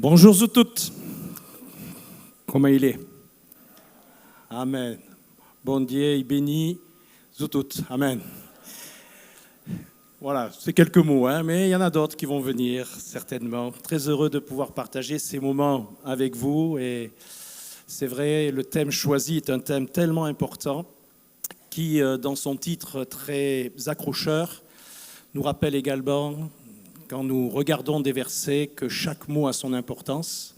Bonjour à toutes. Comment il est? Amen. Bon Dieu, il bénit vous toutes. Amen. Voilà, c'est quelques mots, mais il y en a d'autres qui vont venir, certainement. Très heureux de pouvoir partager ces moments avec vous. Et c'est vrai, le thème choisi est un thème tellement important qui, dans son titre très accrocheur, nous rappelle également, quand nous regardons des versets, que chaque mot a son importance.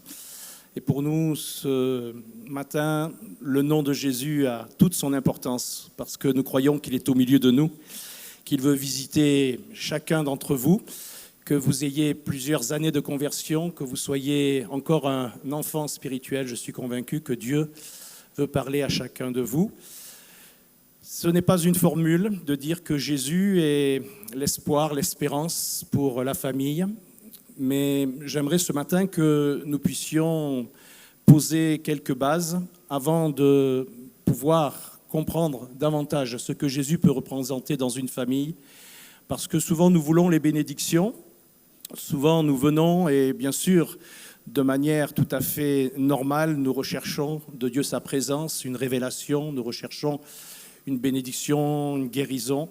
Et pour nous, ce matin, le nom de Jésus a toute son importance parce que nous croyons qu'il est au milieu de nous, qu'il veut visiter chacun d'entre vous, que vous ayez plusieurs années de conversion, que vous soyez encore un enfant spirituel. Je suis convaincu que Dieu veut parler à chacun de vous. Ce n'est pas une formule de dire que Jésus est l'espoir, l'espérance pour la famille, mais j'aimerais ce matin que nous puissions poser quelques bases avant de pouvoir comprendre davantage ce que Jésus peut représenter dans une famille, parce que souvent nous voulons les bénédictions, souvent nous venons et bien sûr de manière tout à fait normale, nous recherchons de Dieu sa présence, une révélation, nous recherchons une bénédiction, une guérison.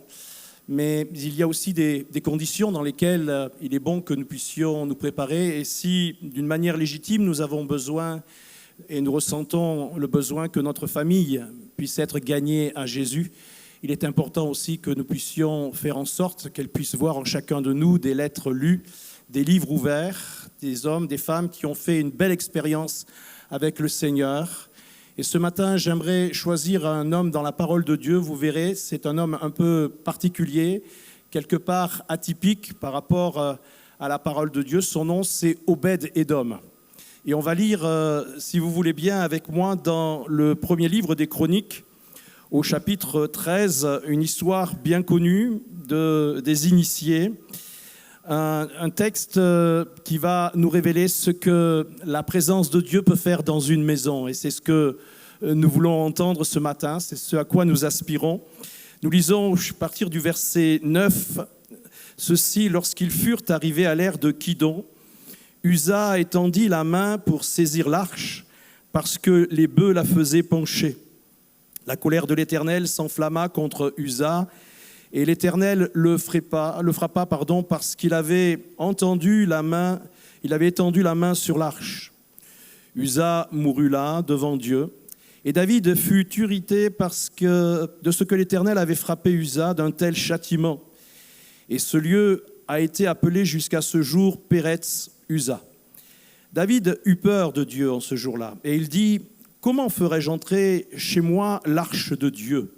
Mais il y a aussi des conditions dans lesquelles il est bon que nous puissions nous préparer. Et si, d'une manière légitime, nous avons besoin et nous ressentons le besoin que notre famille puisse être gagnée à Jésus, il est important aussi que nous puissions faire en sorte qu'elle puisse voir en chacun de nous des lettres lues, des livres ouverts, des hommes, des femmes qui ont fait une belle expérience avec le Seigneur. Et ce matin, j'aimerais choisir un homme dans la parole de Dieu. Vous verrez, c'est un homme un peu particulier, quelque part atypique par rapport à la parole de Dieu. Son nom, c'est Obed-Édom. Et on va lire, si vous voulez bien, avec moi, dans le premier livre des Chroniques, au chapitre 13, une histoire bien connue des initiés. Un texte qui va nous révéler ce que la présence de Dieu peut faire dans une maison. Et c'est ce que nous voulons entendre ce matin, c'est ce à quoi nous aspirons. Nous lisons à partir du verset 9, ceci, lorsqu'ils furent arrivés à l'ère de Kidon, Uza étendit la main pour saisir l'arche parce que les bœufs la faisaient pencher. La colère de l'Éternel s'enflamma contre Uza, et l'Éternel le frappa parce qu'il avait étendu la main sur l'arche. Uza mourut là, devant Dieu. Et David fut irrité de ce que l'Éternel avait frappé Uza d'un tel châtiment. Et ce lieu a été appelé jusqu'à ce jour Péretz Uza. David eut peur de Dieu en ce jour-là. Et il dit, « Comment ferais-je entrer chez moi l'arche de Dieu ?»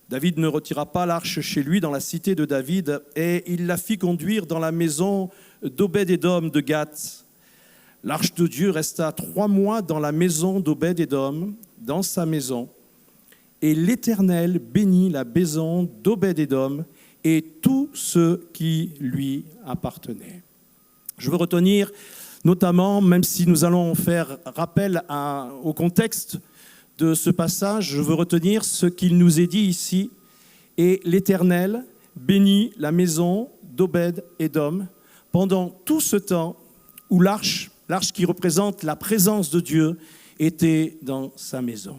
David ne retira pas l'arche chez lui dans la cité de David et il la fit conduire dans la maison d'Obed-Édom de Gath. L'arche de Dieu resta 3 mois dans la maison d'Obed-Édom, dans sa maison. Et l'Éternel bénit la maison d'Obed-Édom et tous ceux qui lui appartenaient. Je veux retenir notamment, même si nous allons faire rappel au contexte de ce passage, je veux retenir ce qu'il nous est dit ici. Et l'Éternel bénit la maison d'Obed-Édom pendant tout ce temps où l'arche qui représente la présence de Dieu, était dans sa maison.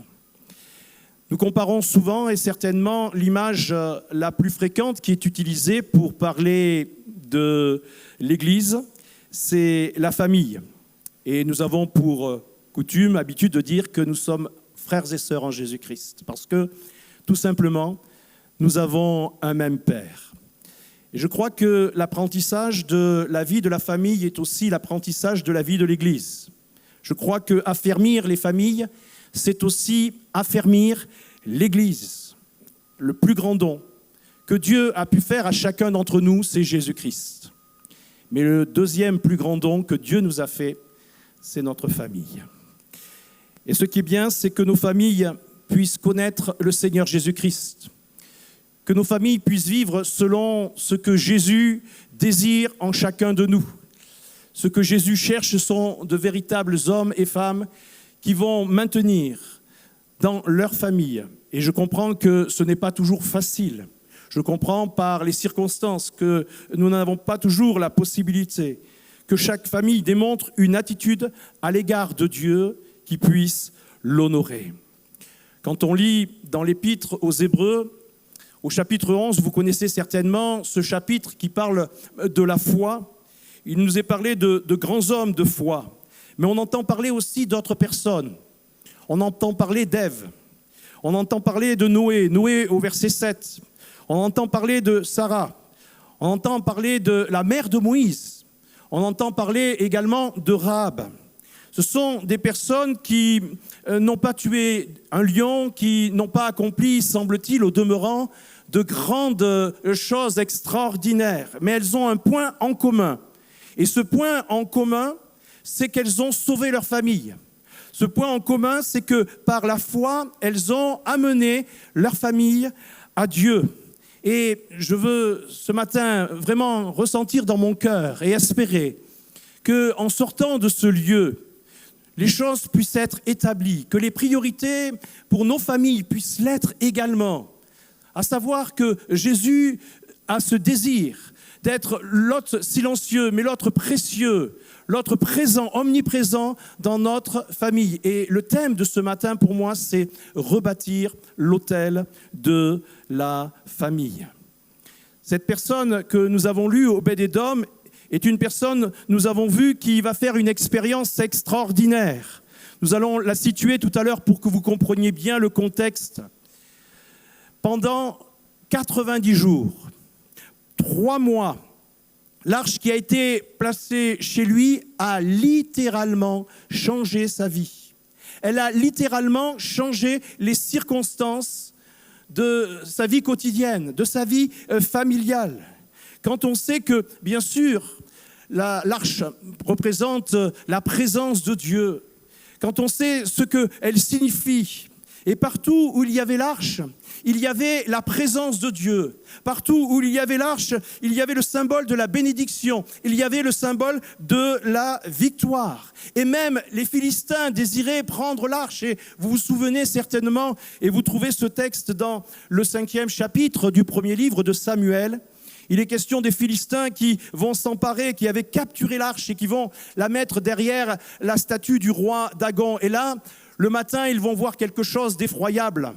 Nous comparons souvent et certainement l'image la plus fréquente qui est utilisée pour parler de l'Église, c'est la famille. Et nous avons pour coutume, habitude de dire que nous sommes frères et sœurs en Jésus-Christ, parce que, tout simplement, nous avons un même Père. Et je crois que l'apprentissage de la vie de la famille est aussi l'apprentissage de la vie de l'Église. Je crois qu'affermir les familles, c'est aussi affermir l'Église. Le plus grand don que Dieu a pu faire à chacun d'entre nous, c'est Jésus-Christ. Mais le deuxième plus grand don que Dieu nous a fait, c'est notre famille. Et ce qui est bien, c'est que nos familles puissent connaître le Seigneur Jésus-Christ, que nos familles puissent vivre selon ce que Jésus désire en chacun de nous. Ce que Jésus cherche sont de véritables hommes et femmes qui vont maintenir dans leur famille. Et je comprends que ce n'est pas toujours facile. Je comprends par les circonstances que nous n'avons pas toujours la possibilité, que chaque famille démontre une attitude à l'égard de Dieu qui puisse l'honorer. Quand on lit dans l'Épître aux Hébreux, au chapitre 11, vous connaissez certainement ce chapitre qui parle de la foi. Il nous est parlé de grands hommes de foi, mais on entend parler aussi d'autres personnes. On entend parler d'Ève, on entend parler de Noé, Noé au verset 7. On entend parler de Sarah, on entend parler de la mère de Moïse, on entend parler également de Rahab. Ce sont des personnes qui n'ont pas tué un lion, qui n'ont pas accompli, semble-t-il, au demeurant, de grandes choses extraordinaires. Mais elles ont un point en commun. Et ce point en commun, c'est qu'elles ont sauvé leur famille. Ce point en commun, c'est que par la foi, elles ont amené leur famille à Dieu. Et je veux ce matin vraiment ressentir dans mon cœur et espérer qu'en sortant de ce lieu, les choses puissent être établies, que les priorités pour nos familles puissent l'être également. À savoir que Jésus a ce désir d'être l'hôte silencieux, mais l'hôte précieux, l'hôte présent, omniprésent dans notre famille. Et le thème de ce matin, pour moi, c'est rebâtir l'autel de la famille. Cette personne que nous avons lue, Obed-Édom, est une personne, nous avons vu, qui va faire une expérience extraordinaire. Nous allons la situer tout à l'heure pour que vous compreniez bien le contexte. Pendant 90 jours, 3 mois, l'arche qui a été placée chez lui a littéralement changé sa vie. Elle a littéralement changé les circonstances de sa vie quotidienne, de sa vie familiale. Quand on sait que, bien sûr, l'arche représente la présence de Dieu, quand on sait ce qu'elle signifie, et partout où il y avait l'arche, il y avait la présence de Dieu. Partout où il y avait l'arche, il y avait le symbole de la bénédiction. Il y avait le symbole de la victoire. Et même les Philistins désiraient prendre l'arche. Et vous vous souvenez certainement, et vous trouvez ce texte dans le 5e chapitre du premier livre de Samuel. Il est question des Philistins qui vont s'emparer, qui avaient capturé l'arche et qui vont la mettre derrière la statue du roi Dagon. Et là, le matin, ils vont voir quelque chose d'effroyable.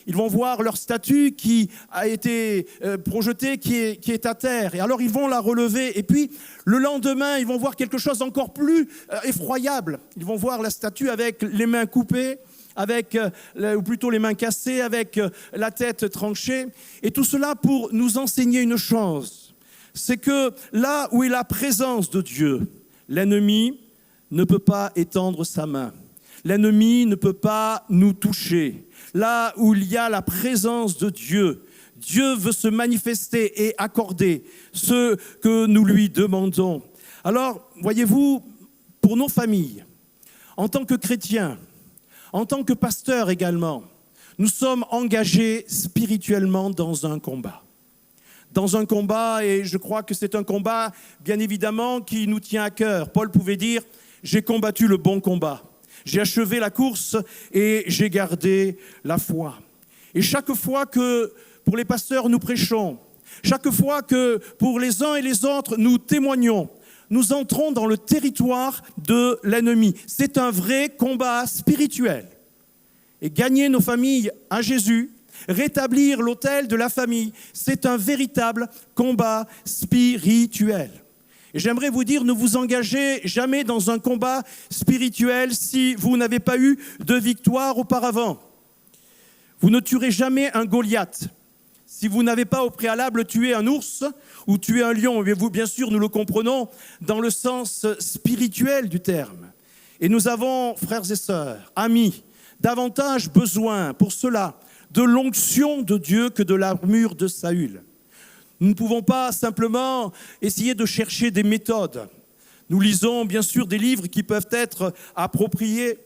Ils vont voir leur statue qui a été projetée, qui est à terre. Et alors, ils vont la relever. Et puis, le lendemain, ils vont voir quelque chose d'encore plus effroyable. Ils vont voir la statue avec les mains coupées, ou plutôt les mains cassées, avec la tête tranchée. Et tout cela pour nous enseigner une chose. C'est que là où est la présence de Dieu, l'ennemi ne peut pas étendre sa main. L'ennemi ne peut pas nous toucher. Là où il y a la présence de Dieu, Dieu veut se manifester et accorder ce que nous lui demandons. Alors, voyez-vous, pour nos familles, en tant que chrétiens, en tant que pasteurs également, nous sommes engagés spirituellement dans un combat. Dans un combat, et je crois que c'est un combat, bien évidemment, qui nous tient à cœur. Paul pouvait dire « J'ai combattu le bon combat ». J'ai achevé la course et j'ai gardé la foi. Et chaque fois que pour les pasteurs nous prêchons, chaque fois que pour les uns et les autres nous témoignons, nous entrons dans le territoire de l'ennemi. C'est un vrai combat spirituel. Et gagner nos familles à Jésus, rétablir l'autel de la famille, c'est un véritable combat spirituel. Et j'aimerais vous dire, ne vous engagez jamais dans un combat spirituel si vous n'avez pas eu de victoire auparavant. Vous ne tuerez jamais un Goliath si vous n'avez pas au préalable tué un ours ou tué un lion. Et vous, bien sûr, nous le comprenons dans le sens spirituel du terme. Et nous avons, frères et sœurs, amis, davantage besoin pour cela de l'onction de Dieu que de l'armure de Saül. Nous ne pouvons pas simplement essayer de chercher des méthodes. Nous lisons bien sûr des livres qui peuvent être appropriés.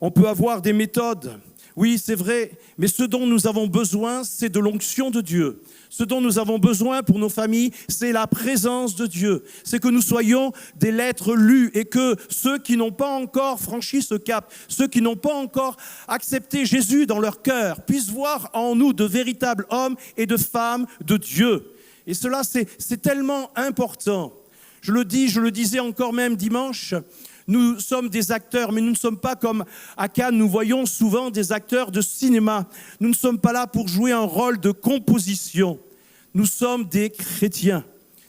On peut avoir des méthodes. Oui, c'est vrai. Mais ce dont nous avons besoin, c'est de l'onction de Dieu. Ce dont nous avons besoin pour nos familles, c'est la présence de Dieu. C'est que nous soyons des lettres lues et que ceux qui n'ont pas encore franchi ce cap, ceux qui n'ont pas encore accepté Jésus dans leur cœur, puissent voir en nous de véritables hommes et de femmes de Dieu. Et cela, c'est tellement important. Je le disais encore même dimanche, nous sommes des acteurs, mais nous ne sommes pas comme à Cannes, nous voyons souvent des acteurs de cinéma. Nous ne sommes pas là pour jouer un rôle de composition. Nous sommes des chrétiens,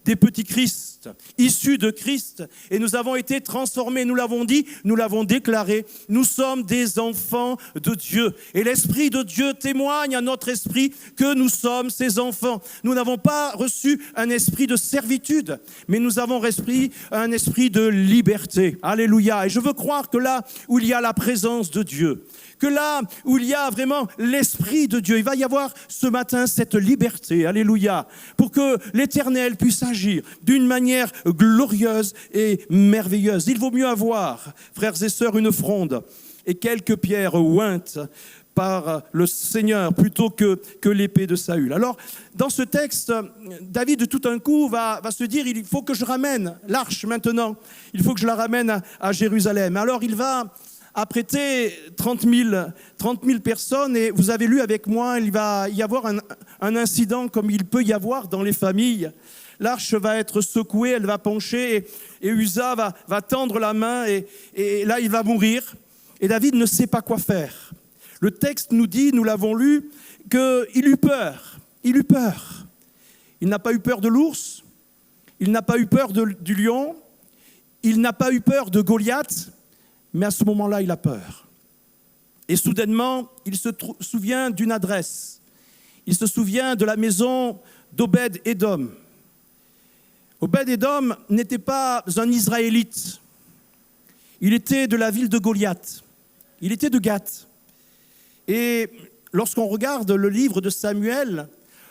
des petits Christ, issus de Christ, et nous avons été transformés, nous l'avons dit, nous l'avons déclaré, nous sommes des enfants de Dieu. Et l'Esprit de Dieu témoigne à notre esprit que nous sommes ses enfants. Nous n'avons pas reçu un esprit de servitude, mais nous avons reçu un esprit de liberté. Alléluia. Et je veux croire que là où il y a la présence de Dieu, que là où il y a vraiment l'Esprit de Dieu, il va y avoir ce matin cette liberté, alléluia, pour que l'Éternel puisse agir d'une manière glorieuse et merveilleuse. Il vaut mieux avoir, frères et sœurs, une fronde et quelques pierres ointes par le Seigneur plutôt que l'épée de Saül. Alors, dans ce texte, David, tout un coup, va se dire, il faut que je ramène l'arche maintenant, il faut que je la ramène à Jérusalem. Alors, il va apprêter 30 000 personnes, et vous avez lu avec moi, il va y avoir un incident comme il peut y avoir dans les familles. L'arche va être secouée, elle va pencher, et Uza va tendre la main, et là il va mourir, et David ne sait pas quoi faire. Le texte nous dit, nous l'avons lu, qu'il eut peur, il eut peur. Il n'a pas eu peur de l'ours, il n'a pas eu peur du lion, il n'a pas eu peur de Goliath, mais à ce moment-là, il a peur. Et soudainement, il se souvient d'une adresse. Il se souvient de la maison d'Obed-Édom. Obed-Édom n'était pas un Israélite. Il était de la ville de Goliath. Il était de Gath. Et lorsqu'on regarde le livre de Samuel,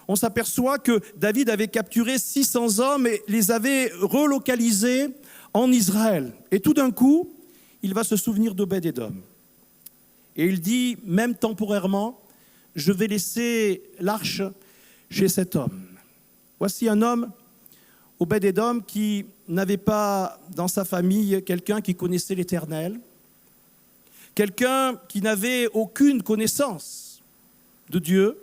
on s'aperçoit que David avait capturé 600 hommes et les avait relocalisés en Israël. Et tout d'un coup, il va se souvenir d'Obed-Édom. Et il dit, même temporairement, je vais laisser l'arche chez cet homme. Voici un homme, Obed-Édom, qui n'avait pas dans sa famille quelqu'un qui connaissait l'Éternel, quelqu'un qui n'avait aucune connaissance de Dieu,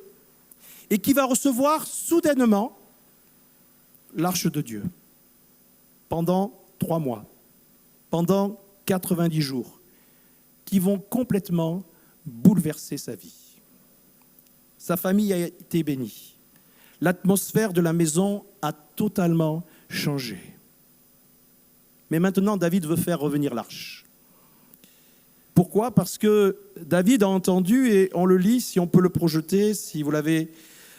et qui va recevoir soudainement l'arche de Dieu pendant 3 mois, pendant 90 jours, qui vont complètement bouleverser sa vie. Sa famille a été bénie. L'atmosphère de la maison a totalement changé. Mais maintenant, David veut faire revenir l'arche. Pourquoi ? Parce que David a entendu, et on le lit, si on peut le projeter, si vous l'avez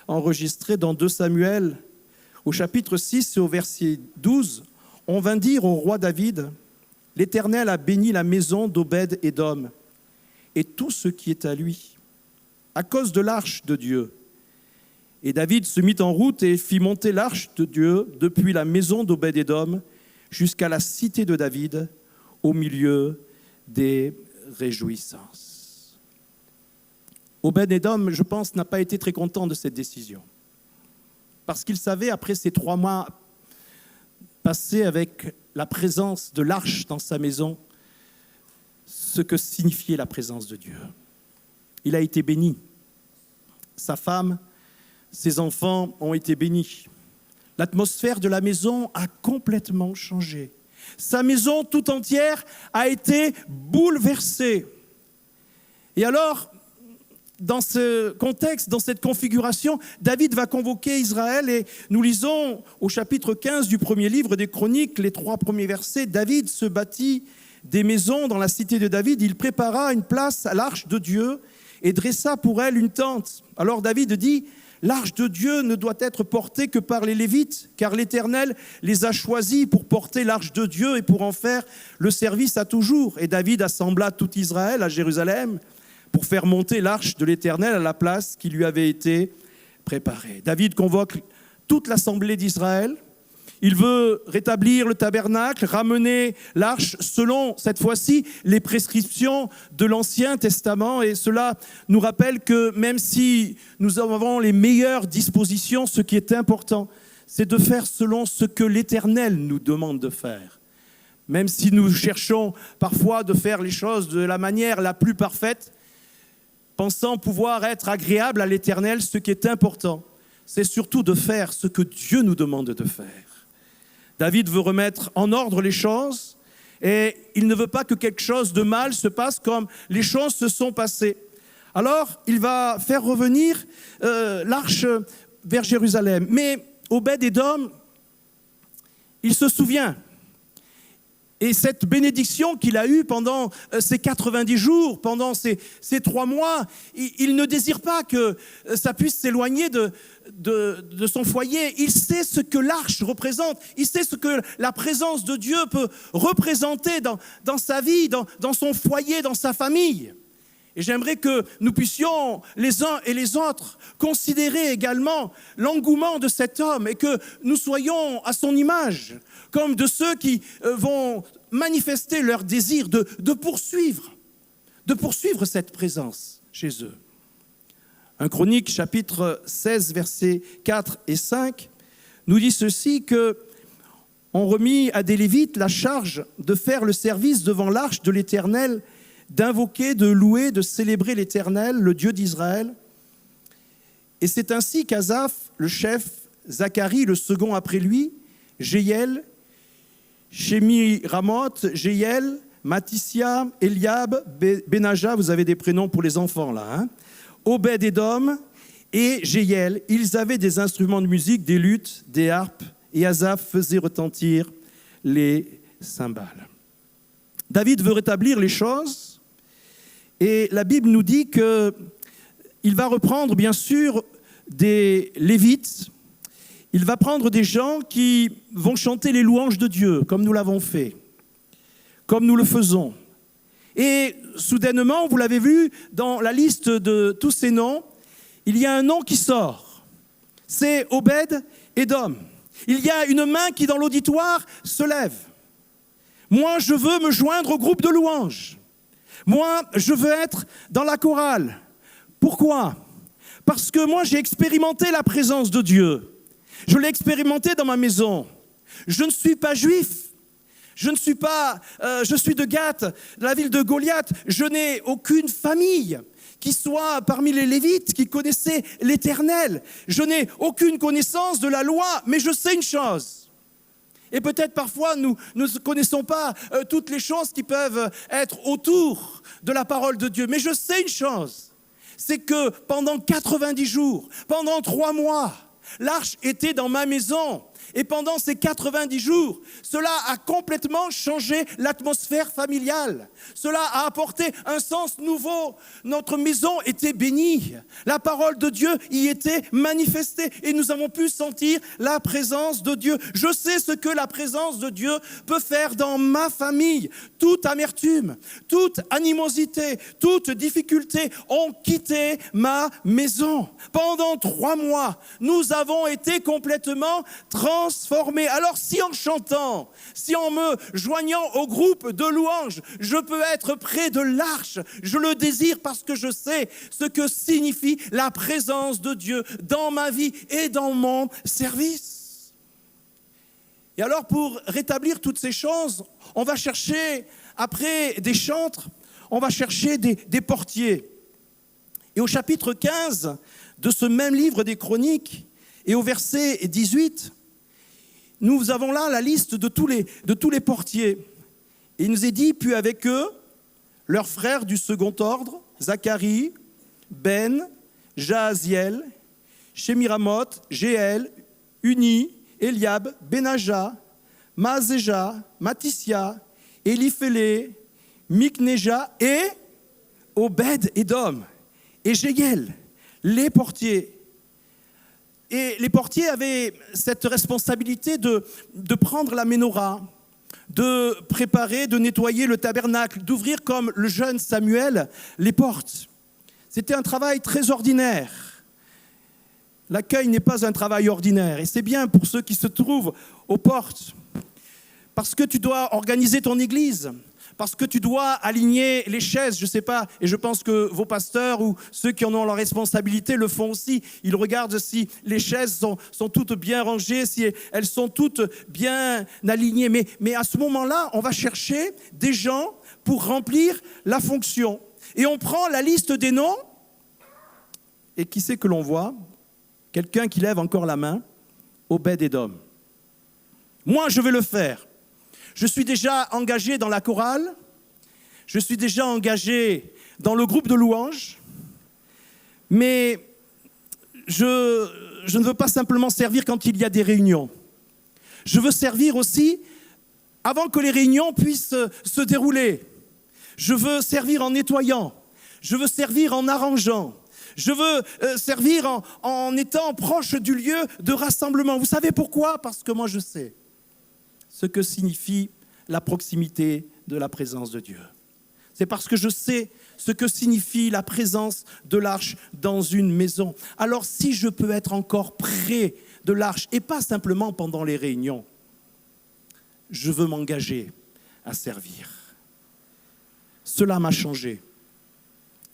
enregistré dans 2 Samuel, au chapitre 6 et au verset 12, on vint dire au roi David, « L'Éternel a béni la maison d'Obed-Édom et tout ce qui est à lui, à cause de l'arche de Dieu. » Et David se mit en route et fit monter l'arche de Dieu depuis la maison d'Obed-Édom jusqu'à la cité de David, au milieu des réjouissances. Obed-Édom, je pense, n'a pas été très content de cette décision. Parce qu'il savait, après ces 3 mois passés avec la présence de l'arche dans sa maison, ce que signifiait la présence de Dieu. Il a été béni. Sa femme, ses enfants ont été bénis. L'atmosphère de la maison a complètement changé. Sa maison tout entière a été bouleversée. Et alors, dans ce contexte, dans cette configuration, David va convoquer Israël et nous lisons au chapitre 15 du premier livre des Chroniques, les 3 premiers versets, David se bâtit des maisons dans la cité de David, il prépara une place à l'arche de Dieu et dressa pour elle une tente. Alors David dit, l'arche de Dieu ne doit être portée que par les Lévites, car l'Éternel les a choisis pour porter l'arche de Dieu et pour en faire le service à toujours. Et David assembla tout Israël à Jérusalem pour faire monter l'arche de l'Éternel à la place qui lui avait été préparée. David convoque toute l'assemblée d'Israël. Il veut rétablir le tabernacle, ramener l'arche selon, cette fois-ci, les prescriptions de l'Ancien Testament. Et cela nous rappelle que même si nous avons les meilleures dispositions, ce qui est important, c'est de faire selon ce que l'Éternel nous demande de faire. Même si nous cherchons parfois de faire les choses de la manière la plus parfaite, pensant pouvoir être agréable à l'Éternel, ce qui est important, c'est surtout de faire ce que Dieu nous demande de faire. David veut remettre en ordre les choses et il ne veut pas que quelque chose de mal se passe comme les choses se sont passées. Alors, il va faire revenir l'arche vers Jérusalem. Mais Obed-Édom, il se souvient. Et cette bénédiction qu'il a eue pendant ces 90 jours, pendant ces 3 mois, il ne désire pas que ça puisse s'éloigner de son foyer. Il sait ce que l'arche représente. Il sait ce que la présence de Dieu peut représenter dans sa vie, dans son foyer, dans sa famille. Et j'aimerais que nous puissions, les uns et les autres, considérer également l'engouement de cet homme et que nous soyons à son image, comme de ceux qui vont manifester leur désir de poursuivre cette présence chez eux. 1 Chronique, chapitre 16, versets 4 et 5, nous dit ceci, que on remit à des Lévites la charge de faire le service devant l'arche de l'Éternel, d'invoquer, de louer, de célébrer l'Éternel, le Dieu d'Israël. Et c'est ainsi qu'Asaph, le chef, Zacharie, le second après lui, Jéhiel, Shemiramoth, Jéhiel, Matissia, Eliab, Benaja, vous avez des prénoms pour les enfants là, hein, Obed-Édom et Jéhiel, ils avaient des instruments de musique, des luttes, des harpes, et Asaph faisait retentir les cymbales. David veut rétablir les choses, et la Bible nous dit qu'il va reprendre bien sûr des Lévites, il va prendre des gens qui vont chanter les louanges de Dieu, comme nous l'avons fait, comme nous le faisons. Et soudainement, vous l'avez vu, dans la liste de tous ces noms, il y a un nom qui sort, c'est Obed-Édom. Il y a une main qui, dans l'auditoire, se lève. Moi, je veux me joindre au groupe de louanges. Moi, je veux être dans la chorale. Pourquoi ? Parce que moi, j'ai expérimenté la présence de Dieu. Je l'ai expérimenté dans ma maison. Je ne suis pas juif. Je suis de Gath, de la ville de Goliath. Je n'ai aucune famille qui soit parmi les Lévites, qui connaissait l'Éternel. Je n'ai aucune connaissance de la loi, mais je sais une chose. Et peut-être parfois nous ne connaissons pas toutes les choses qui peuvent être autour de la parole de Dieu. Mais je sais une chose, c'est que pendant 90 jours, pendant 3 mois, l'arche était dans ma maison. Et pendant ces 90 jours, cela a complètement changé l'atmosphère familiale. Cela a apporté un sens nouveau. Notre maison était bénie. La parole de Dieu y était manifestée. Et nous avons pu sentir la présence de Dieu. Je sais ce que la présence de Dieu peut faire dans ma famille. Toute amertume, toute animosité, toute difficulté ont quitté ma maison. Pendant 3 mois, nous avons été complètement transformés. Alors si en chantant, si en me joignant au groupe de louanges, je peux être près de l'arche, je le désire parce que je sais ce que signifie la présence de Dieu dans ma vie et dans mon service. Et alors pour rétablir toutes ces choses, on va chercher après des chantres, on va chercher des portiers. Et au chapitre 15 de ce même livre des Chroniques et au verset 18, nous avons là la liste de tous les portiers. Et il nous est dit, puis avec eux, leurs frères du second ordre, Zacharie, Ben, Jahaziel, Shemiramoth, Jéhel, Uni, Eliab, Benaja, Maaseja, Matissia, Eliphélé, Mikneja et Obed-Édom et Jéhiel, les portiers. Et les portiers avaient cette responsabilité de prendre la ménorah, de préparer, de nettoyer le tabernacle, d'ouvrir comme le jeune Samuel les portes. C'était un travail très ordinaire. L'accueil n'est pas un travail ordinaire. Et c'est bien pour ceux qui se trouvent aux portes. Parce que tu dois organiser ton église. Parce que tu dois aligner les chaises, je ne sais pas, et je pense que vos pasteurs ou ceux qui en ont la responsabilité le font aussi. Ils regardent si les chaises sont toutes bien rangées, si elles sont toutes bien alignées. Mais à ce moment-là, on va chercher des gens pour remplir la fonction. Et on prend la liste des noms, et qui c'est que l'on voit ? Quelqu'un qui lève encore la main, Obed-Édom. Moi, je vais le faire. Je suis déjà engagé dans la chorale. Je suis déjà engagé dans le groupe de louanges. Mais je ne veux pas simplement servir quand il y a des réunions. Je veux servir aussi avant que les réunions puissent se dérouler. Je veux servir en nettoyant. Je veux servir en arrangeant. Je veux servir en étant proche du lieu de rassemblement. Vous savez pourquoi? Parce que moi je sais ce que signifie la proximité de la présence de Dieu. C'est parce que je sais ce que signifie la présence de l'arche dans une maison. Alors si je peux être encore près de l'arche, et pas simplement pendant les réunions, je veux m'engager à servir. Cela m'a changé.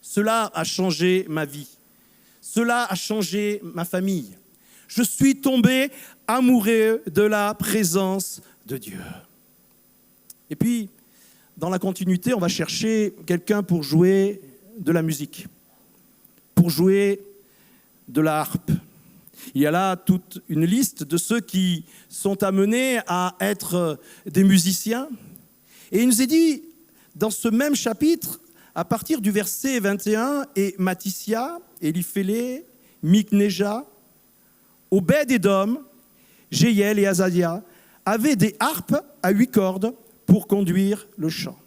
Cela a changé ma vie. Cela a changé ma famille. Je suis tombé amoureux de la présence de Dieu. Et puis, dans la continuité, on va chercher quelqu'un pour jouer de la musique, pour jouer de la harpe. Il y a là toute une liste de ceux qui sont amenés à être des musiciens. Et il nous est dit, dans ce même chapitre, à partir du verset 21, et Mathisia, Eliphélé, Mikneja, Obed-Édom, Jéhiel et Azaria avaient des harpes à 8 cordes pour conduire le chant.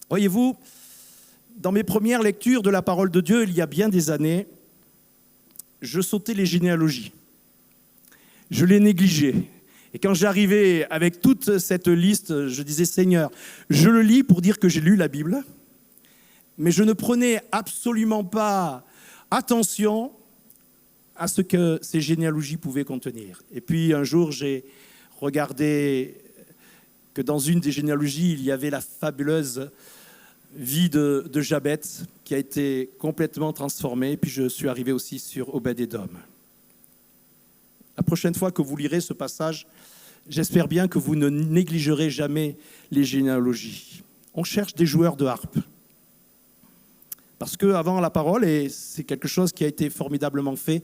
Voyez-vous, dans mes premières lectures de la parole de Dieu, il y a bien des années, je sautais les généalogies. Je les négligeais. Et quand j'arrivais avec toute cette liste, je disais, Seigneur, je le lis pour dire que j'ai lu la Bible, mais je ne prenais absolument pas attention à ce que ces généalogies pouvaient contenir. Et puis un jour, j'ai regardé que dans une des généalogies, il y avait la fabuleuse vie de Jabet qui a été complètement transformée. Puis je suis arrivé aussi sur Obed-Édom. La prochaine fois que vous lirez ce passage, j'espère bien que vous ne négligerez jamais les généalogies. On cherche des joueurs de harpe. Parce qu'avant la parole, et c'est quelque chose qui a été formidablement fait,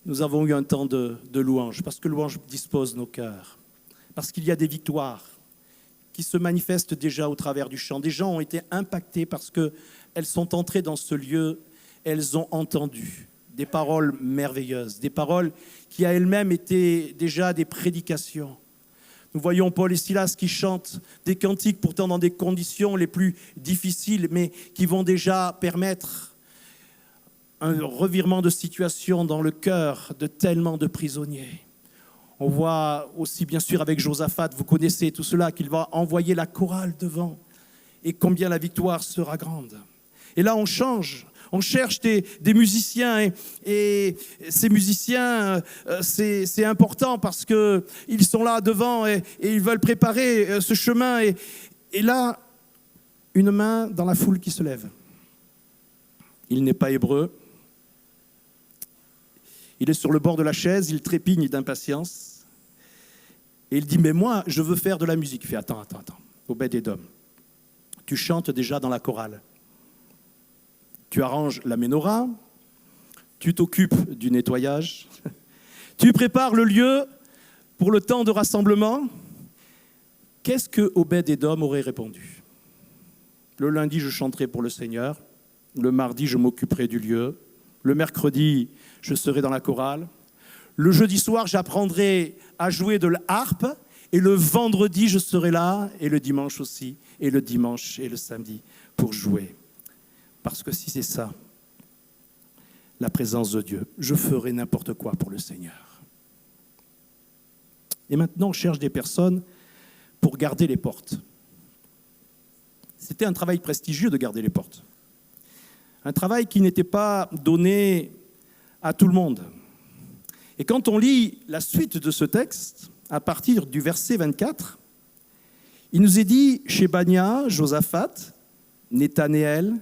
nous avons eu un temps de louange. Parce que louange dispose nos cœurs. Parce qu'il y a des victoires qui se manifestent déjà au travers du chant. Des gens ont été impactés parce qu'elles sont entrées dans ce lieu, elles ont entendu des paroles merveilleuses, des paroles qui à elles-mêmes étaient déjà des prédications. Nous voyons Paul et Silas qui chantent des cantiques pourtant dans des conditions les plus difficiles, mais qui vont déjà permettre un revirement de situation dans le cœur de tellement de prisonniers. On voit aussi, bien sûr, avec Josaphat, vous connaissez tout cela, qu'il va envoyer la chorale devant et combien la victoire sera grande. Et là, on change, on cherche des musiciens et ces musiciens, c'est important parce qu'ils sont là devant et ils veulent préparer ce chemin. Et là, une main dans la foule qui se lève. Il n'est pas hébreu. Il est sur le bord de la chaise, il trépigne d'impatience. Et il dit, mais moi, je veux faire de la musique. Il fait, attends. Obed-Édom, tu chantes déjà dans la chorale. Tu arranges la ménorah, tu t'occupes du nettoyage, tu prépares le lieu pour le temps de rassemblement. Qu'est-ce que Obed-Édom aurait répondu? Le lundi, je chanterai pour le Seigneur. Le mardi, je m'occuperai du lieu. Le mercredi, je serai dans la chorale. Le jeudi soir, j'apprendrai à jouer de la harpe. Et le vendredi, je serai là. Et le dimanche aussi. Et le dimanche et le samedi pour jouer. Parce que si c'est ça, la présence de Dieu, je ferai n'importe quoi pour le Seigneur. Et maintenant, on cherche des personnes pour garder les portes. C'était un travail prestigieux de garder les portes. Un travail qui n'était pas donné à tout le monde. Et quand on lit la suite de ce texte, à partir du verset 24, il nous est dit, Shebania, Josaphat, Nethanéel,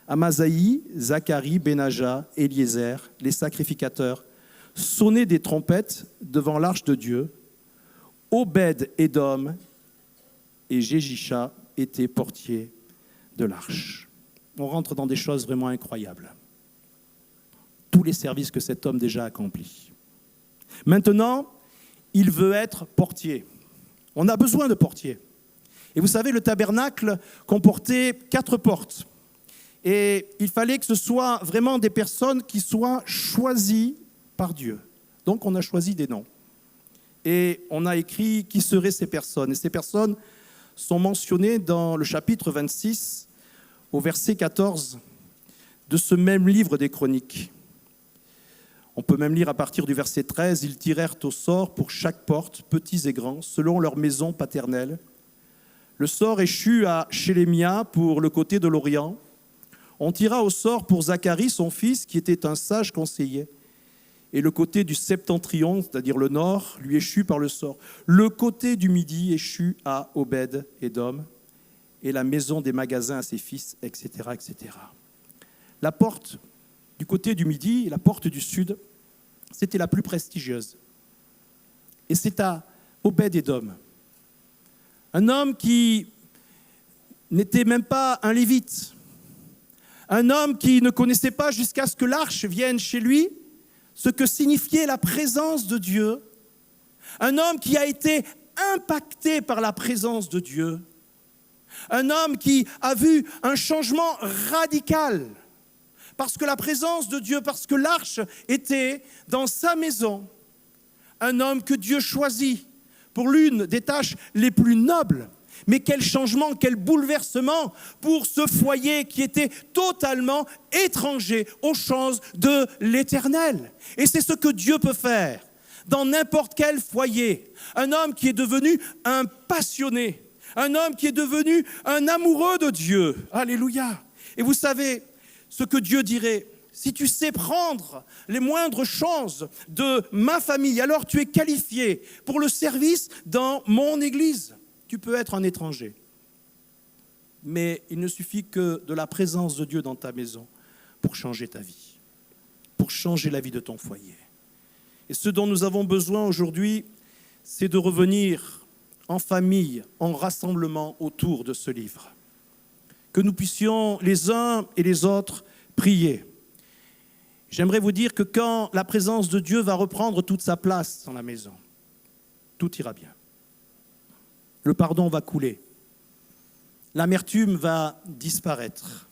Amasaï, Zacharie, Benaja, Eliezer, les sacrificateurs, sonnaient des trompettes devant l'arche de Dieu. Obed-Édom et Jéjisha étaient portiers de l'arche. On rentre dans des choses vraiment incroyables. Tous les services que cet homme déjà accomplit. Maintenant, il veut être portier. On a besoin de portiers. Et vous savez, le tabernacle comportait 4 portes. Et il fallait que ce soit vraiment des personnes qui soient choisies par Dieu. Donc on a choisi des noms. Et on a écrit qui seraient ces personnes. Et ces personnes sont mentionnées dans le chapitre 26, au verset 14 de ce même livre des Chroniques. On peut même lire à partir du verset 13, « Ils tirèrent au sort pour chaque porte, petits et grands, selon leur maison paternelle. Le sort échut à Chélémia pour le côté de l'Orient. On tira au sort pour Zacharie, son fils, qui était un sage conseiller. Et le côté du septentrion, c'est-à-dire le nord, lui échut par le sort. Le côté du midi échut à Obed-Édom, et la maison des magasins à ses fils, etc., etc. » La porte du côté du midi et la porte du sud, c'était la plus prestigieuse. Et c'est à Obed-Édom, un homme qui n'était même pas un lévite, un homme qui ne connaissait pas jusqu'à ce que l'arche vienne chez lui, ce que signifiait la présence de Dieu, un homme qui a été impacté par la présence de Dieu, un homme qui a vu un changement radical, parce que la présence de Dieu, parce que l'arche était dans sa maison, un homme que Dieu choisit pour l'une des tâches les plus nobles. Mais quel changement, quel bouleversement pour ce foyer qui était totalement étranger aux choses de l'Éternel. Et c'est ce que Dieu peut faire dans n'importe quel foyer. Un homme qui est devenu un passionné, un homme qui est devenu un amoureux de Dieu. Alléluia. Et vous savez ce que Dieu dirait: si tu sais prendre les moindres chances de ma famille, alors tu es qualifié pour le service dans mon Église. Tu peux être un étranger, mais il ne suffit que de la présence de Dieu dans ta maison pour changer ta vie, pour changer la vie de ton foyer. Et ce dont nous avons besoin aujourd'hui, c'est de revenir en famille, en rassemblement autour de ce livre. Que nous puissions les uns et les autres prier. J'aimerais vous dire que quand la présence de Dieu va reprendre toute sa place dans la maison, tout ira bien. Le pardon va couler. L'amertume va disparaître.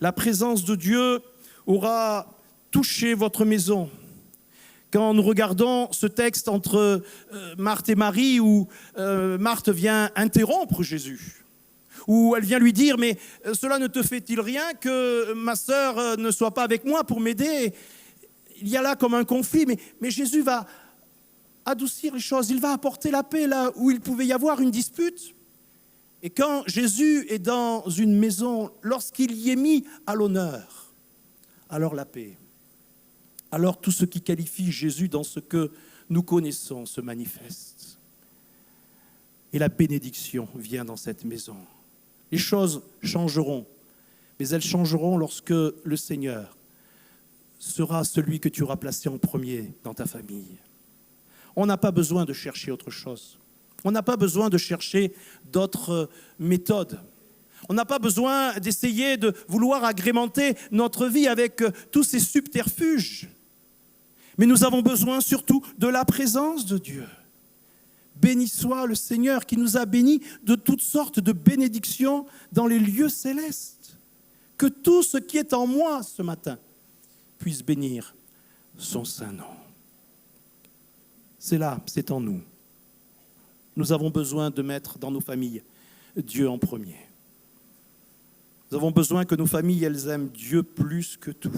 La présence de Dieu aura touché votre maison. Quand nous regardons ce texte entre Marthe et Marie, où Marthe vient interrompre Jésus, où elle vient lui dire « Mais cela ne te fait-il rien que ma sœur ne soit pas avec moi pour m'aider ?» Il y a là comme un conflit, mais Jésus va adoucir les choses, il va apporter la paix là où il pouvait y avoir une dispute. Et quand Jésus est dans une maison, lorsqu'il y est mis à l'honneur, alors la paix, alors tout ce qui qualifie Jésus dans ce que nous connaissons se manifeste. Et la bénédiction vient dans cette maison. Les choses changeront, mais elles changeront lorsque le Seigneur sera celui que tu auras placé en premier dans ta famille. On n'a pas besoin de chercher autre chose. On n'a pas besoin de chercher d'autres méthodes. On n'a pas besoin d'essayer de vouloir agrémenter notre vie avec tous ces subterfuges. Mais nous avons besoin surtout de la présence de Dieu. Béni soit le Seigneur qui nous a bénis de toutes sortes de bénédictions dans les lieux célestes. Que tout ce qui est en moi ce matin puisse bénir son saint nom. C'est là, c'est en nous. Nous avons besoin de mettre dans nos familles Dieu en premier. Nous avons besoin que nos familles, elles aiment Dieu plus que tout.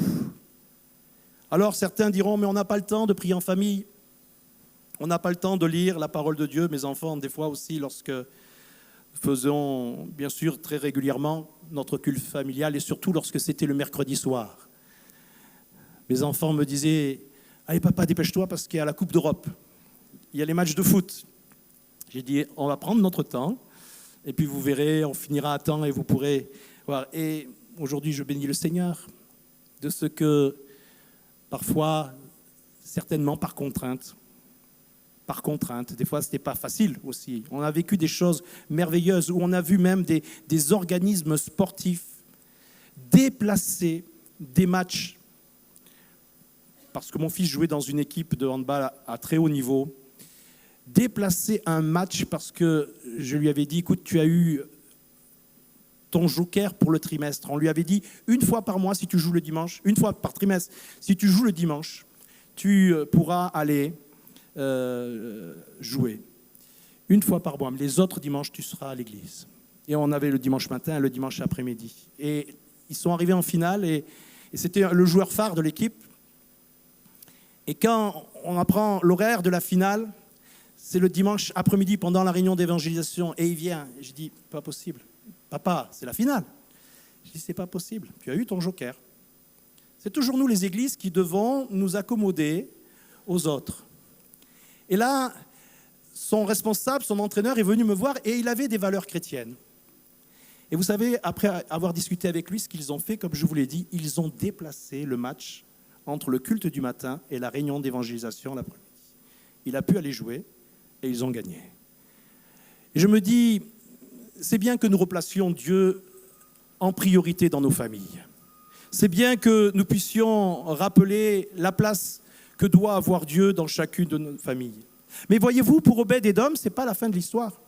Alors certains diront, mais on n'a pas le temps de prier en famille. On n'a pas le temps de lire la parole de Dieu. Mes enfants, des fois aussi, lorsque nous faisons, bien sûr, très régulièrement notre culte familial, et surtout lorsque c'était le mercredi soir, mes enfants me disaient, allez papa, dépêche-toi parce qu'il y a la Coupe d'Europe. Il y a les matchs de foot. J'ai dit, on va prendre notre temps, et puis vous verrez, on finira à temps et vous pourrez voir. Et aujourd'hui, je bénis le Seigneur de ce que, parfois, certainement par contrainte, des fois, ce n'était pas facile aussi. On a vécu des choses merveilleuses, où on a vu même des organismes sportifs déplacer des matchs. Parce que mon fils jouait dans une équipe de handball à très haut niveau. déplacer un match parce que je lui avais dit, écoute, tu as eu ton joker pour le trimestre. On lui avait dit, une fois par mois, si tu joues le dimanche, une fois par trimestre, si tu joues le dimanche, tu pourras aller jouer. Une fois par mois. Mais les autres dimanches, tu seras à l'église. Et on avait le dimanche matin et le dimanche après-midi. Et ils sont arrivés en finale et c'était le joueur phare de l'équipe. Et quand on apprend l'horaire de la finale, c'est le dimanche après-midi pendant la réunion d'évangélisation. Et il vient. Et je dis, pas possible. Papa, c'est la finale. Je dis, c'est pas possible. Tu as eu ton joker. C'est toujours nous, les églises, qui devons nous accommoder aux autres. Et là, son responsable, son entraîneur est venu me voir et il avait des valeurs chrétiennes. Et vous savez, après avoir discuté avec lui, ce qu'ils ont fait, comme je vous l'ai dit, ils ont déplacé le match entre le culte du matin et la réunion d'évangélisation l'après-midi. Il a pu aller jouer et ils ont gagné. Et je me dis, c'est bien que nous replacions Dieu en priorité dans nos familles. C'est bien que nous puissions rappeler la place que doit avoir Dieu dans chacune de nos familles. Mais voyez-vous, pour Obed-Édom, ce n'est pas la fin de l'histoire.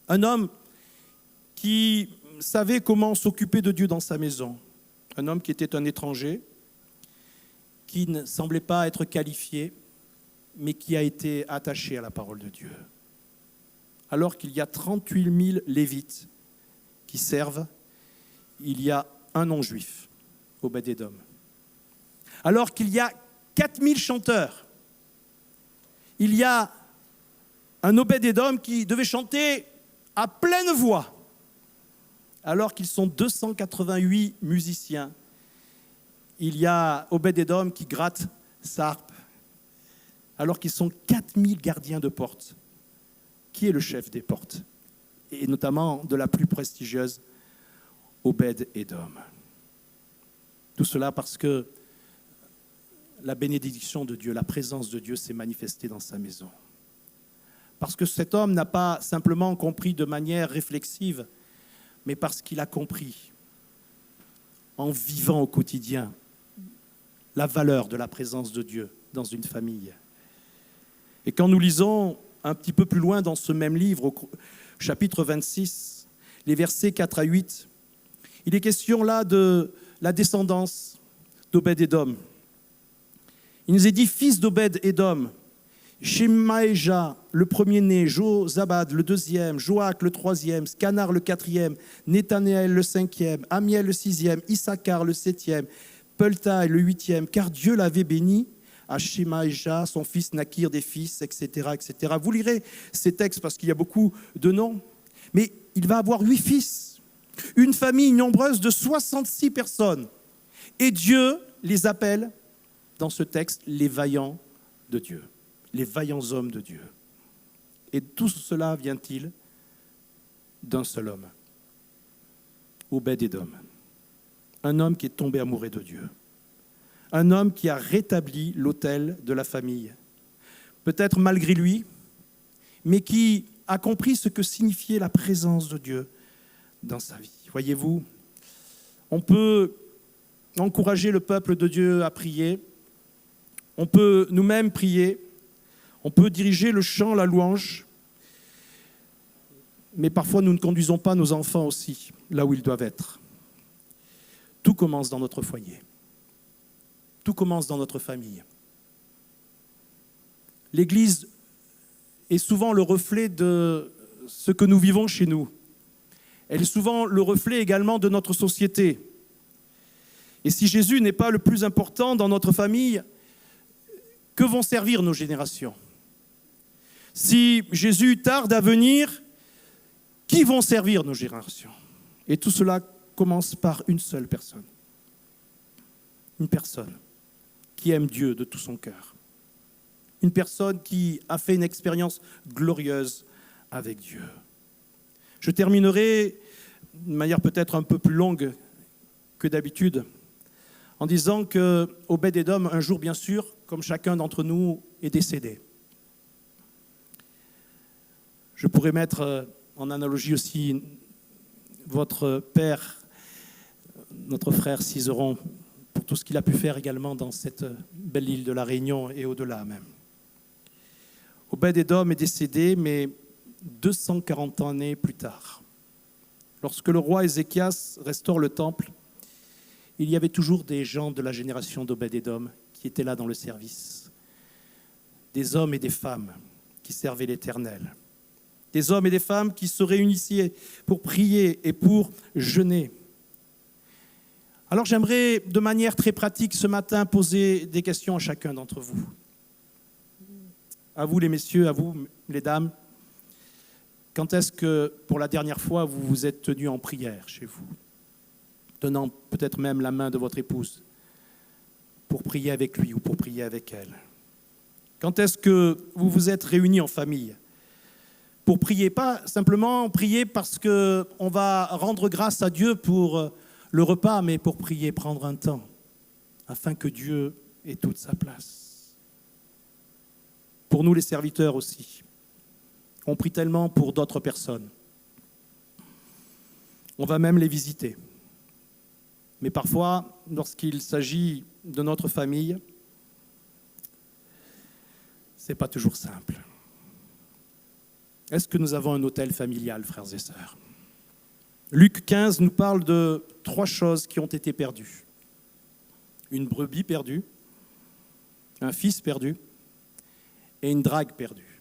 Un homme qui savait comment s'occuper de Dieu dans sa maison. Un homme qui était un étranger, qui ne semblait pas être qualifié, mais qui a été attaché à la parole de Dieu. Alors qu'il y a 38 000 Lévites qui servent, il y a un non-juif, Obed-Édom. Alors qu'il y a 4 000 chanteurs, il y a un Obed-Édom qui devait chanter à pleine voix. Alors qu'ils sont 288 musiciens, il y a Obed-Édom qui gratte sa harpe. Alors qu'ils sont 4000 gardiens de porte. Qui est le chef des portes? Et notamment de la plus prestigieuse, Obed-Édom. Tout cela parce que la bénédiction de Dieu, la présence de Dieu s'est manifestée dans sa maison. Parce que cet homme n'a pas simplement compris de manière réflexive, mais parce qu'il a compris, en vivant au quotidien, la valeur de la présence de Dieu dans une famille. Et quand nous lisons un petit peu plus loin dans ce même livre, au chapitre 26, les versets 4 à 8, il est question là de la descendance d'Obed-Édom. Il nous est dit, fils d'Obed-Édom, Shemaéja, le premier-né, Jozabad, le deuxième, Joach, le troisième, Scanar, le quatrième, Nethanéel, le cinquième, Amiel, le sixième, Issachar, le septième, Peltaï, le huitième, car Dieu l'avait béni, à Shemaéja, son fils naquirent des fils, etc., etc. Vous lirez ces textes parce qu'il y a beaucoup de noms, mais il va avoir 8 fils, une famille nombreuse de 66 personnes. Et Dieu les appelle, dans ce texte, les vaillants de Dieu, les vaillants hommes de Dieu. Et tout cela vient-il d'un seul homme, Obed-Édom, un homme qui est tombé amoureux de Dieu, un homme qui a rétabli l'autel de la famille, peut-être malgré lui, mais qui a compris ce que signifiait la présence de Dieu dans sa vie. Voyez-vous, on peut encourager le peuple de Dieu à prier, on peut nous-mêmes prier, on peut diriger le chant, la louange, mais parfois nous ne conduisons pas nos enfants aussi là où ils doivent être. Tout commence dans notre foyer. Tout commence dans notre famille. L'Église est souvent le reflet de ce que nous vivons chez nous. Elle est souvent le reflet également de notre société. Et si Jésus n'est pas le plus important dans notre famille, que vont servir nos générations? Si Jésus tarde à venir, qui vont servir nos générations? Et tout cela commence par une seule personne. Une personne qui aime Dieu de tout son cœur. Une personne qui a fait une expérience glorieuse avec Dieu. Je terminerai de manière peut-être un peu plus longue que d'habitude en disant que Obed-Édom, un jour bien sûr, comme chacun d'entre nous, est décédé. Je pourrais mettre en analogie aussi votre père, notre frère Cizeron, pour tout ce qu'il a pu faire également dans cette belle île de la Réunion et au-delà même. Obed-Édom est décédé, mais 240 années plus tard. Lorsque le roi Ézéchias restaure le temple, il y avait toujours des gens de la génération d'Obed-Édom qui étaient là dans le service. Des hommes et des femmes qui servaient l'Éternel. Des hommes et des femmes qui se réunissaient pour prier et pour jeûner. Alors j'aimerais, de manière très pratique ce matin, poser des questions à chacun d'entre vous. À vous les messieurs, à vous les dames. Quand est-ce que, pour la dernière fois, vous vous êtes tenus en prière chez vous, tenant peut-être même la main de votre épouse pour prier avec lui ou pour prier avec elle? Quand est-ce que vous vous êtes réunis en famille pour prier? Pas simplement prier parce qu'on va rendre grâce à Dieu pour le repas, mais pour prier, prendre un temps, afin que Dieu ait toute sa place. Pour nous les serviteurs aussi. On prie tellement pour d'autres personnes. On va même les visiter. Mais parfois, lorsqu'il s'agit de notre famille, ce n'est pas toujours simple. Est-ce que nous avons un hôtel familial, frères et sœurs? Luc 15 nous parle de 3 choses qui ont été perdues. Une brebis perdue, un fils perdu et une drague perdue.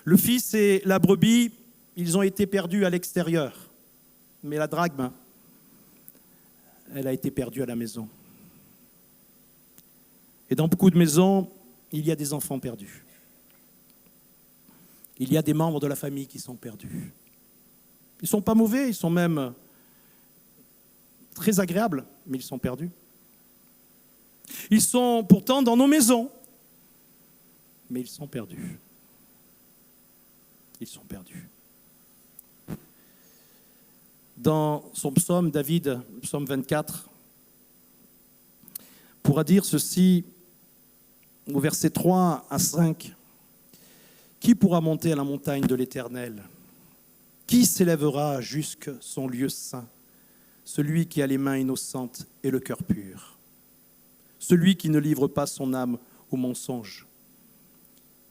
Le fils et la brebis, ils ont été perdus à l'extérieur. Mais la drague, elle a été perdue à la maison. Et dans beaucoup de maisons, il y a des enfants perdus. Il y a des membres de la famille qui sont perdus. Ils ne sont pas mauvais, ils sont même très agréables, mais ils sont perdus. Ils sont pourtant dans nos maisons, mais ils sont perdus. Ils sont perdus. Dans son psaume, David, psaume 24, pourra dire ceci au verset 3 à 5. « Qui pourra monter à la montagne de l'Éternel? Qui s'élèvera jusque son lieu saint? Celui qui a les mains innocentes et le cœur pur. Celui qui ne livre pas son âme au mensonge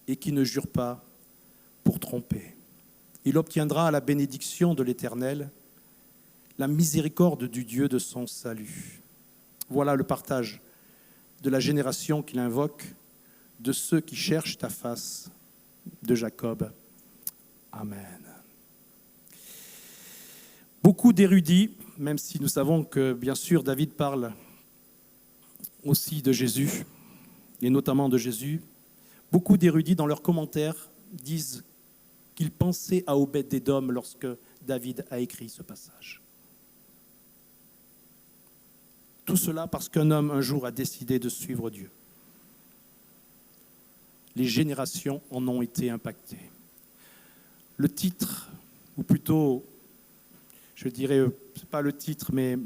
et qui ne jure pas pour tromper. Il obtiendra la bénédiction de l'Éternel, la miséricorde du Dieu de son salut. » Voilà le partage de la génération qu'il invoque, de ceux qui cherchent ta face, de Jacob. Amen. Beaucoup d'érudits, même si nous savons que, bien sûr, David parle aussi de Jésus, et notamment de Jésus, beaucoup d'érudits, dans leurs commentaires, disent qu'ils pensaient à Obed-Édom lorsque David a écrit ce passage. Tout cela parce qu'un homme, un jour, a décidé de suivre Dieu. Les générations en ont été impactées. Le titre, ou plutôt, je dirais, ce n'est pas le titre, mais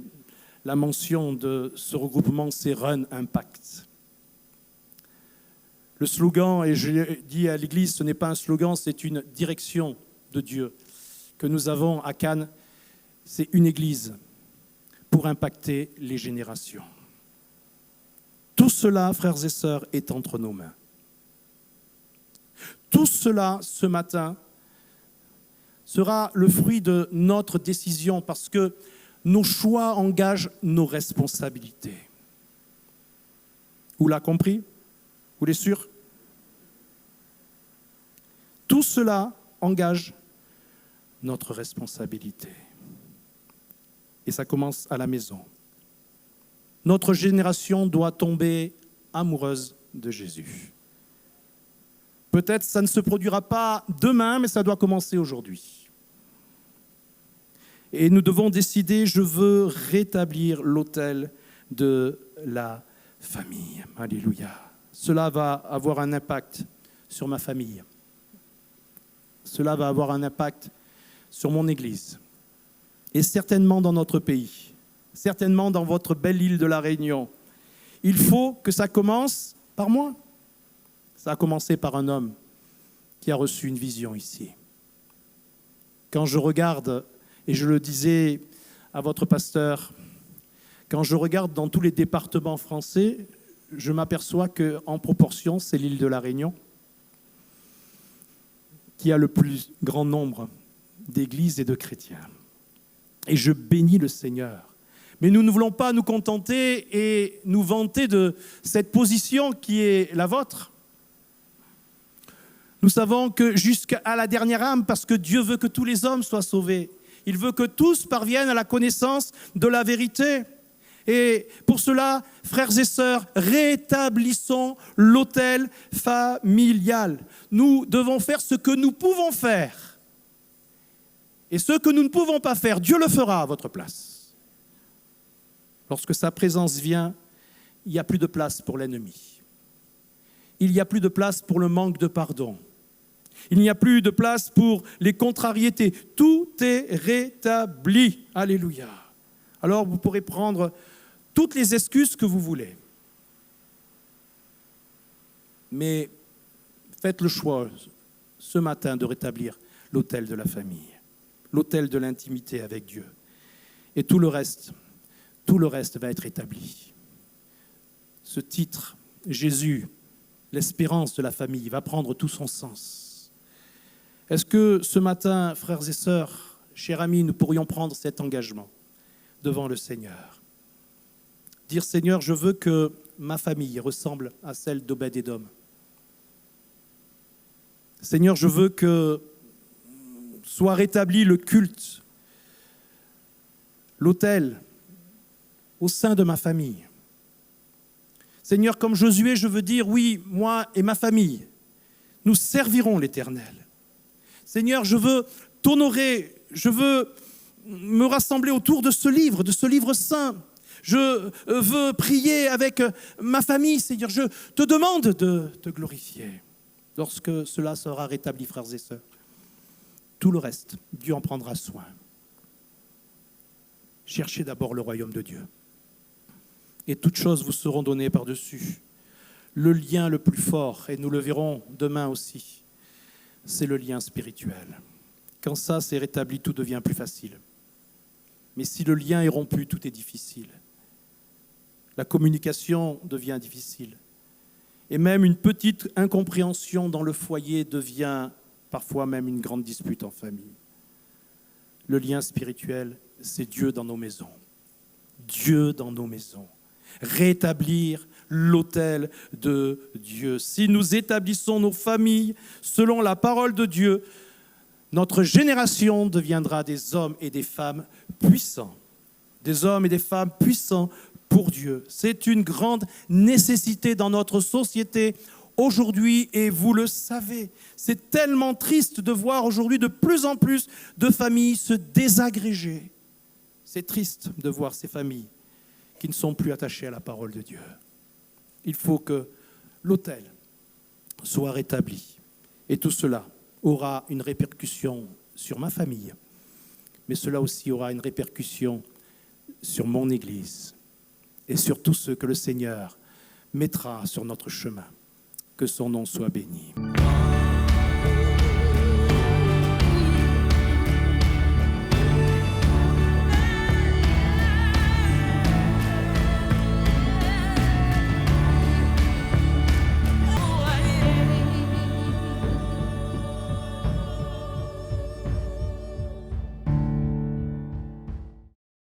la mention de ce regroupement, c'est Run Impact. Le slogan, et je dis à l'Église, ce n'est pas un slogan, c'est une direction de Dieu que nous avons à Cannes. C'est une Église pour impacter les générations. Tout cela, frères et sœurs, est entre nos mains. Tout cela, ce matin, sera le fruit de notre décision parce que nos choix engagent nos responsabilités. Vous l'avez compris? Vous l'êtes sûr? Tout cela engage notre responsabilité. Et ça commence à la maison. Notre génération doit tomber amoureuse de Jésus. Peut-être ça ne se produira pas demain, mais ça doit commencer aujourd'hui. Et nous devons décider, je veux rétablir l'autel de la famille. Alléluia. Cela va avoir un impact sur ma famille. Cela va avoir un impact sur mon Église. Et certainement dans notre pays, certainement dans votre belle île de la Réunion. Il faut que ça commence par moi. Ça a commencé par un homme qui a reçu une vision ici. Quand je regarde, et je le disais à votre pasteur, quand je regarde dans tous les départements français, je m'aperçois qu'en proportion, c'est l'île de la Réunion. qui a le plus grand nombre d'églises et de chrétiens. Et je bénis le Seigneur. Mais nous ne voulons pas nous contenter et nous vanter de cette position qui est la vôtre. Nous savons que jusqu'à la dernière âme, parce que Dieu veut que tous les hommes soient sauvés, il veut que tous parviennent à la connaissance de la vérité. Et pour cela, frères et sœurs, rétablissons l'autel familial. Nous devons faire ce que nous pouvons faire. Et ce que nous ne pouvons pas faire, Dieu le fera à votre place. Lorsque sa présence vient, il n'y a plus de place pour l'ennemi. Il n'y a plus de place pour le manque de pardon. Il n'y a plus de place pour les contrariétés. Tout est rétabli. Alléluia. Alors vous pourrez prendre toutes les excuses que vous voulez. Mais faites le choix ce matin de rétablir l'autel de la famille, l'autel de l'intimité avec Dieu. Et tout le reste va être établi. Ce titre, Jésus, l'espérance de la famille, va prendre tout son sens. Est-ce que ce matin, frères et sœurs, chers amis, nous pourrions prendre cet engagement devant le Seigneur? Dire, Seigneur, je veux que ma famille ressemble à celle d'Obed-Édom. Seigneur, je veux que soit rétabli le culte, l'autel au sein de ma famille. Seigneur, comme Josué, je veux dire, oui, moi et ma famille, nous servirons l'Éternel. Seigneur, je veux t'honorer, je veux me rassembler autour de ce livre saint. Je veux prier avec ma famille, Seigneur. Je te demande de te glorifier. Lorsque cela sera rétabli, frères et sœurs, tout le reste, Dieu en prendra soin. Cherchez d'abord le royaume de Dieu. Et toutes choses vous seront données par-dessus. Le lien le plus fort, et nous le verrons demain aussi, c'est le lien spirituel. Quand ça c'est rétabli, tout devient plus facile. Mais si le lien est rompu, tout est difficile. La communication devient difficile. Et même une petite incompréhension dans le foyer devient parfois même une grande dispute en famille. Le lien spirituel, c'est Dieu dans nos maisons. Dieu dans nos maisons. Rétablir l'autel de Dieu. Si nous établissons nos familles selon la parole de Dieu, notre génération deviendra des hommes et des femmes puissants. Des hommes et des femmes puissants pour Dieu. C'est une grande nécessité dans notre société aujourd'hui et vous le savez. C'est tellement triste de voir aujourd'hui de plus en plus de familles se désagréger. C'est triste de voir ces familles qui ne sont plus attachées à la parole de Dieu. Il faut que l'autel soit rétabli. Et tout cela aura une répercussion sur ma famille, mais cela aussi aura une répercussion sur mon Église et sur tous ceux que le Seigneur mettra sur notre chemin. Que son nom soit béni.